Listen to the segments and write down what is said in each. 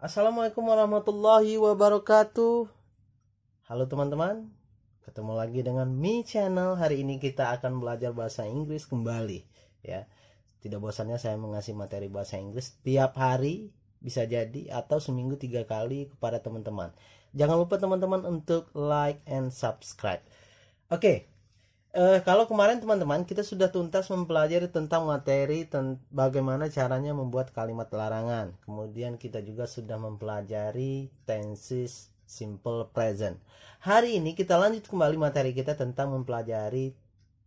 Assalamualaikum warahmatullahi wabarakatuh. Halo teman-teman, ketemu lagi dengan Mi Channel. Hari ini kita akan belajar bahasa Inggris kembali ya. Tidak bosannya saya mengasih materi bahasa Inggris tiap hari, bisa jadi, atau seminggu 3 kali kepada teman-teman. Jangan lupa teman-teman untuk like and subscribe. Oke. Kalau kemarin teman-teman kita sudah tuntas mempelajari tentang materi bagaimana caranya membuat kalimat larangan. Kemudian kita juga sudah mempelajari tenses simple present. Hari ini kita lanjut kembali materi kita tentang mempelajari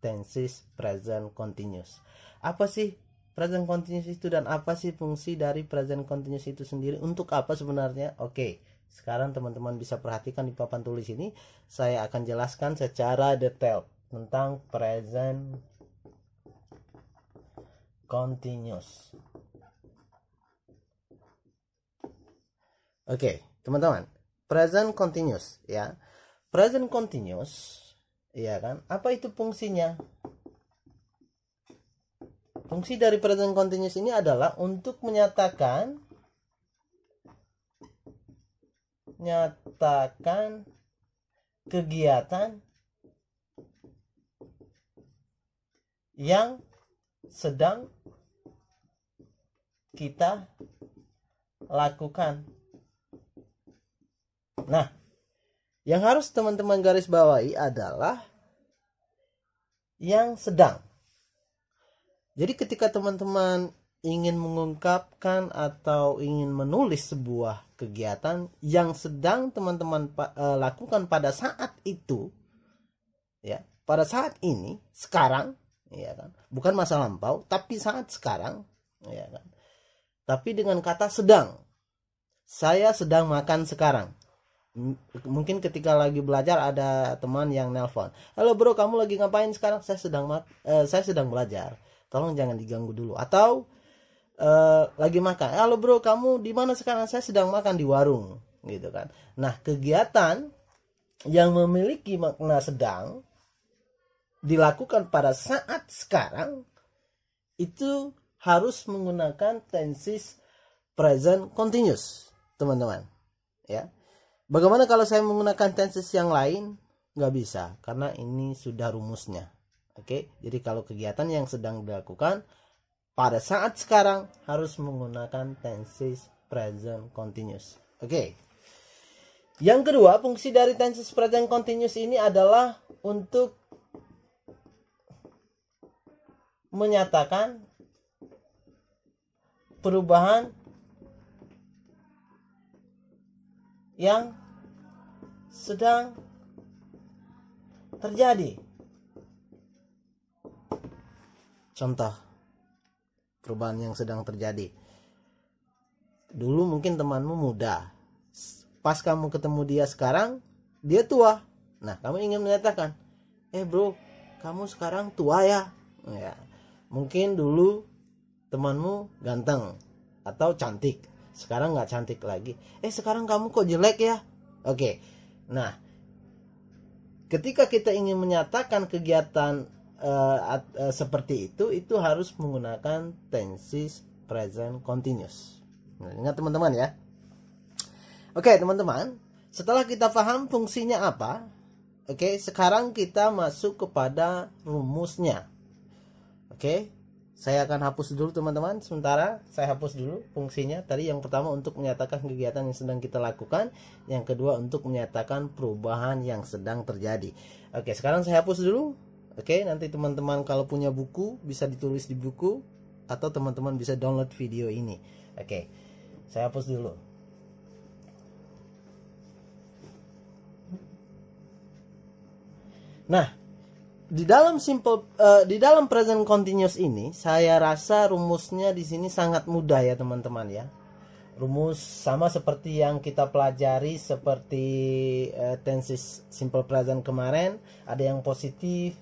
tenses present continuous. Apa sih present continuous itu dan apa sih fungsi dari present continuous itu sendiri? Untuk apa sebenarnya? Oke, sekarang teman-teman bisa perhatikan di papan tulis ini. Saya akan jelaskan secara detail tentang present continuous. Oke, teman-teman, present continuous ya. Present continuous, ya kan? Apa itu fungsinya? Fungsi dari present continuous ini adalah untuk menyatakan kegiatan yang sedang kita lakukan. Nah, yang harus teman-teman garis bawahi adalah yang sedang. Jadi ketika teman-teman ingin mengungkapkan atau ingin menulis sebuah kegiatan yang sedang teman-teman lakukan pada saat itu, ya, pada saat ini, sekarang, ya kan, bukan masa lampau tapi saat sekarang, ya kan, tapi dengan kata sedang. Saya sedang makan sekarang. Mungkin ketika lagi belajar ada teman yang nelpon, halo bro, kamu lagi ngapain sekarang? Saya sedang belajar, tolong jangan diganggu dulu. Atau lagi makan, halo bro, kamu di mana sekarang? Saya sedang makan di warung, gitu kan. Nah, kegiatan yang memiliki makna sedang dilakukan pada saat sekarang itu harus menggunakan tenses present continuous, teman-teman, ya. Bagaimana kalau saya menggunakan tenses yang lain? Nggak bisa, karena ini sudah rumusnya. Oke, jadi kalau kegiatan yang sedang dilakukan pada saat sekarang harus menggunakan tenses present continuous. Oke. Yang kedua, fungsi dari tenses present continuous ini adalah untuk menyatakan perubahan yang sedang terjadi. Contoh perubahan yang sedang terjadi. Dulu mungkin temanmu muda, pas kamu ketemu dia sekarang dia tua. Nah, kamu ingin menyatakan, bro, kamu sekarang tua ya. Ya, mungkin dulu temanmu ganteng atau cantik, sekarang nggak cantik lagi. Sekarang kamu kok jelek ya. Oke. Nah, ketika kita ingin menyatakan kegiatan seperti itu harus menggunakan tenses present continuous. Nah, ingat teman-teman ya. Oke, teman-teman, setelah kita paham fungsinya apa, oke, sekarang kita masuk kepada rumusnya. Oke, saya akan hapus dulu teman-teman. Sementara saya hapus dulu fungsinya. Tadi yang pertama untuk menyatakan kegiatan yang sedang kita lakukan. Yang kedua untuk menyatakan perubahan yang sedang terjadi. Oke, sekarang saya hapus dulu. Oke, nanti teman-teman kalau punya buku bisa ditulis di buku, atau teman-teman bisa download video ini. Oke, saya hapus dulu. Nah, di dalam present continuous ini saya rasa rumusnya di sini sangat mudah ya teman-teman ya. Rumus sama seperti yang kita pelajari seperti tenses simple present kemarin, ada yang positif,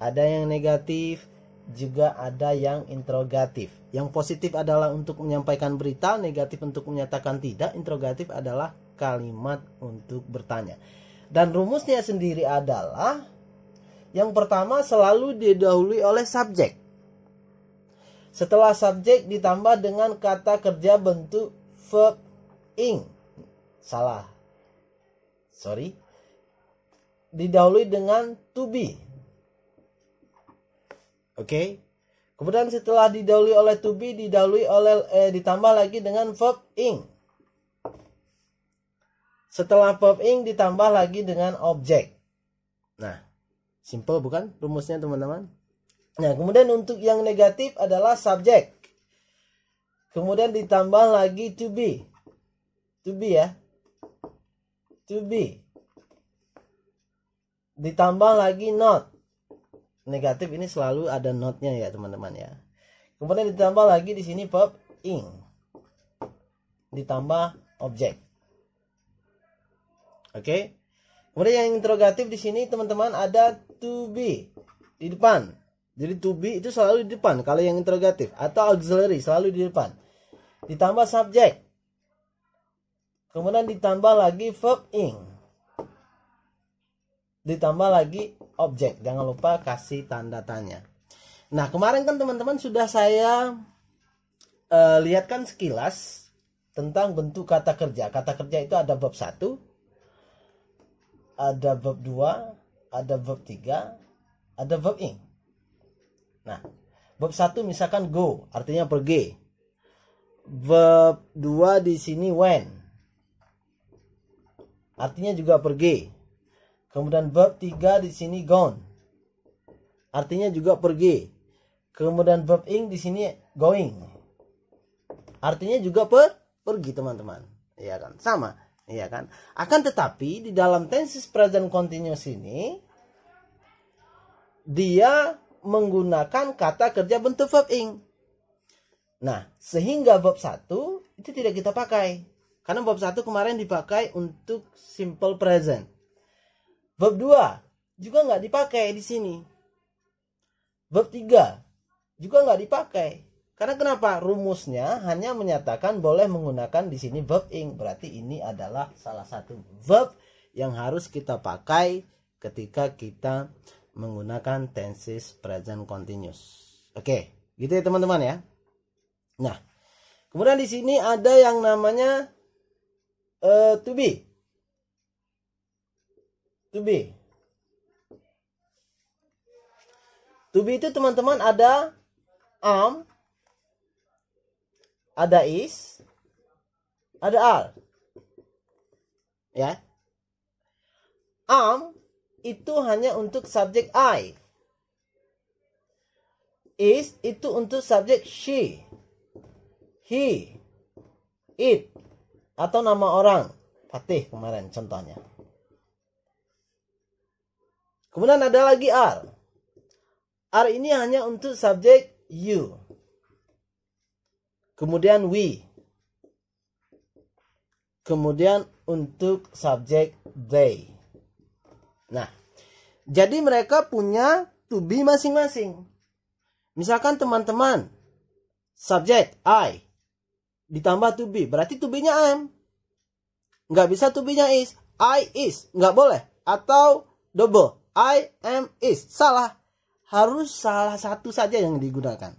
ada yang negatif, juga ada yang interrogatif. Yang positif adalah untuk menyampaikan berita, negatif untuk menyatakan tidak, interrogatif adalah kalimat untuk bertanya. Dan rumusnya sendiri adalah yang pertama selalu didahului oleh subjek. Setelah subjek ditambah dengan kata kerja bentuk verb ing. Salah. Sorry. Didahului dengan to be. Oke. Kemudian setelah didahului oleh to be, ditambah lagi dengan verb ing. Setelah verb ing ditambah lagi dengan objek. Nah, simple bukan rumusnya teman-teman? Nah, kemudian untuk yang negatif adalah subjek. Kemudian ditambah lagi to be. To be ya. To be. Ditambah lagi not. Negatif ini selalu ada notnya ya teman-teman ya. Kemudian ditambah lagi di sini verb ing. Ditambah objek. Oke. Kemudian yang interrogatif di sini teman-teman ada to be di depan. Jadi to be itu selalu di depan kalau yang interrogatif, atau auxiliary selalu di depan. Ditambah subjek. Kemudian ditambah lagi verb ing. Ditambah lagi objek. Jangan lupa kasih tanda tanya. Nah, kemarin kan teman-teman sudah saya lihatkan sekilas tentang bentuk kata kerja. Kata kerja itu ada verb 1, ada verb 2, ada verb 3, ada verb ing. Nah, verb 1 misalkan go, artinya pergi. Verb 2 di sini went, artinya juga pergi. Kemudian verb 3 di sini gone, artinya juga pergi. Kemudian verb ing di sini going, artinya juga pergi teman-teman. Iya kan? Sama, iya kan? Akan tetapi di dalam tenses present continuous ini dia menggunakan kata kerja bentuk verb ing. Nah, sehingga verb 1 itu tidak kita pakai. Karena verb 1 kemarin dipakai untuk simple present. Verb 2 juga nggak dipakai di sini. Verb 3 juga nggak dipakai. Karena kenapa? Rumusnya hanya menyatakan boleh menggunakan di sini verb ing. Berarti ini adalah salah satu verb yang harus kita pakai ketika kita menggunakan tenses present continuous. Oke, gitu ya teman-teman ya. Nah, kemudian di sini ada yang namanya to be. To be. To be itu teman-teman ada am, ada is, ada are. Ya. Am itu hanya untuk subjek I. Is itu untuk subjek she, he, it, atau nama orang. Fatih kemarin contohnya. Kemudian ada lagi are. Are ini hanya untuk subjek you. Kemudian we. Kemudian untuk subjek they. Nah, jadi mereka punya to be masing-masing. Misalkan teman-teman subjek I ditambah to be, berarti to be-nya am. Nggak bisa to be-nya is. I is, nggak boleh. Atau double. I am is, salah. Harus salah satu saja yang digunakan.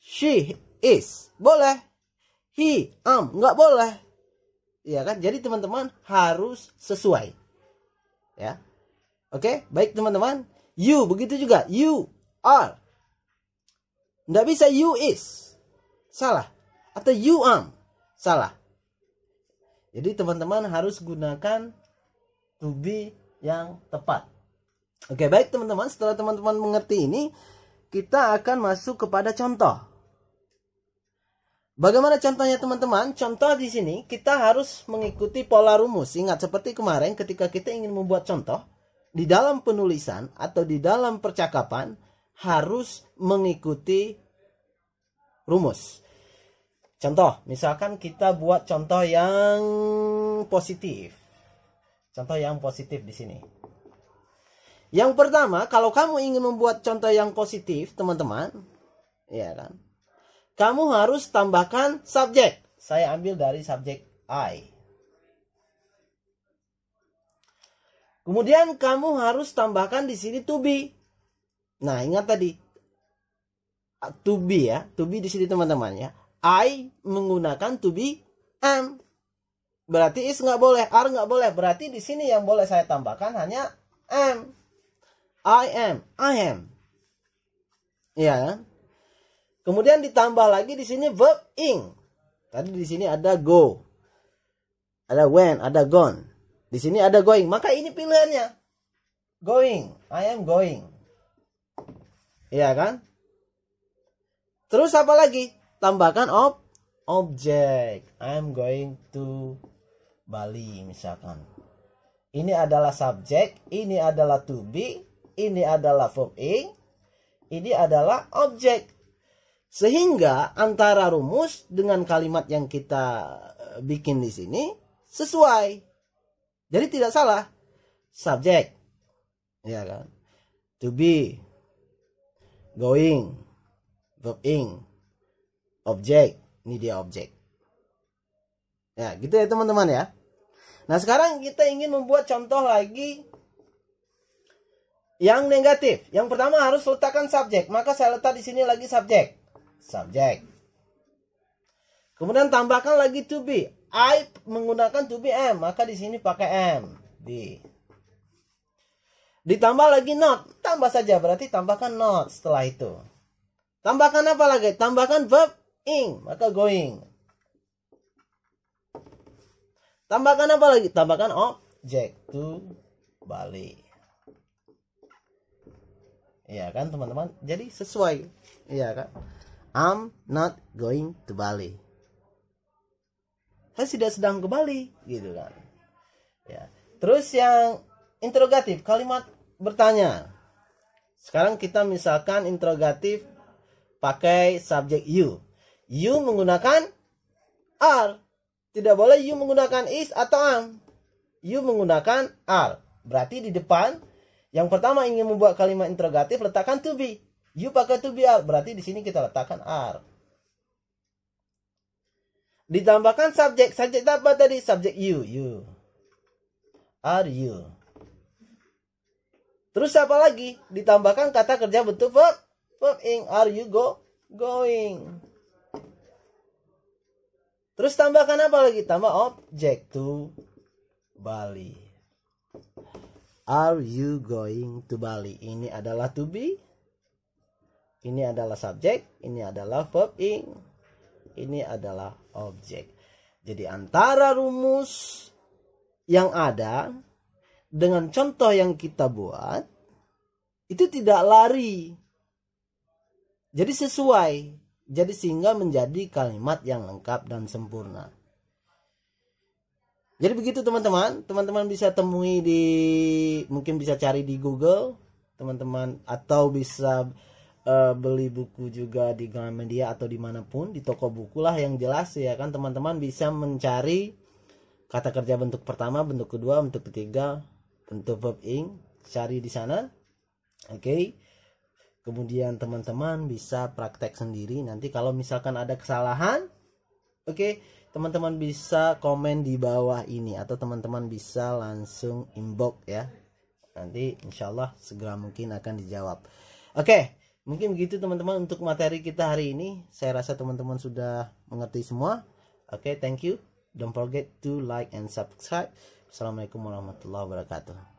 She is, boleh. He am, nggak boleh. Ya kan? Jadi teman-teman harus sesuai. Ya. Oke, baik teman-teman. You begitu juga. You are. Nggak bisa you is, salah. Atau you am, salah. Jadi teman-teman harus gunakan to be yang tepat. Oke, baik teman-teman, setelah teman-teman mengerti ini, kita akan masuk kepada contoh. Bagaimana contohnya teman-teman? Contoh di sini kita harus mengikuti pola rumus. Ingat seperti kemarin ketika kita ingin membuat contoh, di dalam penulisan atau di dalam percakapan harus mengikuti rumus. Contoh, misalkan kita buat contoh yang positif. Contoh yang positif di sini. Yang pertama, kalau kamu ingin membuat contoh yang positif, teman-teman, ya kan? Kamu harus tambahkan subjek. Saya ambil dari subjek I. Kemudian kamu harus tambahkan di sini to be. Nah, ingat tadi to be ya, to be di sini teman-teman ya. I menggunakan to be am. Berarti is nggak boleh, are nggak boleh. Berarti di sini yang boleh saya tambahkan hanya am. I am. Iya kan? Kemudian ditambah lagi di sini verb ing. Tadi di sini ada go, ada went, ada gone. Di sini ada going. Maka ini pilihannya. Going. I am going. Iya kan? Terus apa lagi? Tambahkan object. I am going to Bali misalkan. Ini adalah subjek, ini adalah to be, ini adalah verb ing, ini adalah objek. Sehingga antara rumus dengan kalimat yang kita bikin di sini sesuai. Jadi tidak salah. Subjek, ya kan? To be, going, verb ing, objek. Ini dia objek. Ya, gitu ya teman-teman ya. Nah, sekarang kita ingin membuat contoh lagi yang negatif. Yang pertama harus letakkan subjek. Maka saya letak di sini lagi subjek. Subjek. Kemudian tambahkan lagi to be. I menggunakan to be am, maka di sini pakai am. Be. Ditambah lagi not, tambah saja, berarti tambahkan not setelah itu. Tambahkan apa lagi? Tambahkan verb ing, maka going. Tambahkan apa lagi? Tambahkan object to Bali. Iya kan teman-teman? Jadi sesuai. Iya kan? I'm not going to Bali. Saya tidak sedang ke Bali, gitu kan. Ya. Terus yang interrogatif, kalimat bertanya. Sekarang kita misalkan interrogatif pakai subjek you. You menggunakan are. Tidak boleh you menggunakan is atau am. You menggunakan are. Berarti di depan yang pertama ingin membuat kalimat interrogatif letakkan to be. You pakai to be are. Berarti di sini kita letakkan are. Ditambahkan subjek. Subjek apa tadi? Subjek you. You. Are you. Terus apa lagi? Ditambahkan kata kerja bentuk verb. Verb ing. Are you going. Terus tambahkan apa lagi? Tambah object to Bali. Are you going to Bali? Ini adalah to be. Ini adalah subjek. Ini adalah verb ing. Ini adalah objek. Jadi antara rumus yang ada dengan contoh yang kita buat itu tidak lari. Jadi sesuai. Jadi sehingga menjadi kalimat yang lengkap dan sempurna. Jadi begitu teman-teman. Teman-teman bisa temui mungkin bisa cari di Google. Teman-teman atau bisa beli buku juga di Gramedia atau dimanapun, di toko buku lah yang jelas ya kan. Teman-teman bisa mencari kata kerja bentuk pertama, bentuk kedua, bentuk ketiga, bentuk verb ing, cari di sana. Oke. Kemudian teman-teman bisa praktek sendiri. Nanti kalau misalkan ada kesalahan, oke, teman-teman bisa komen di bawah ini atau teman-teman bisa langsung inbox ya. Nanti insyaallah segera mungkin akan dijawab. Oke. Mungkin begitu teman-teman untuk materi kita hari ini. Saya rasa teman-teman sudah mengerti semua. Oke, thank you. Don't forget to like and subscribe. Assalamualaikum warahmatullahi wabarakatuh.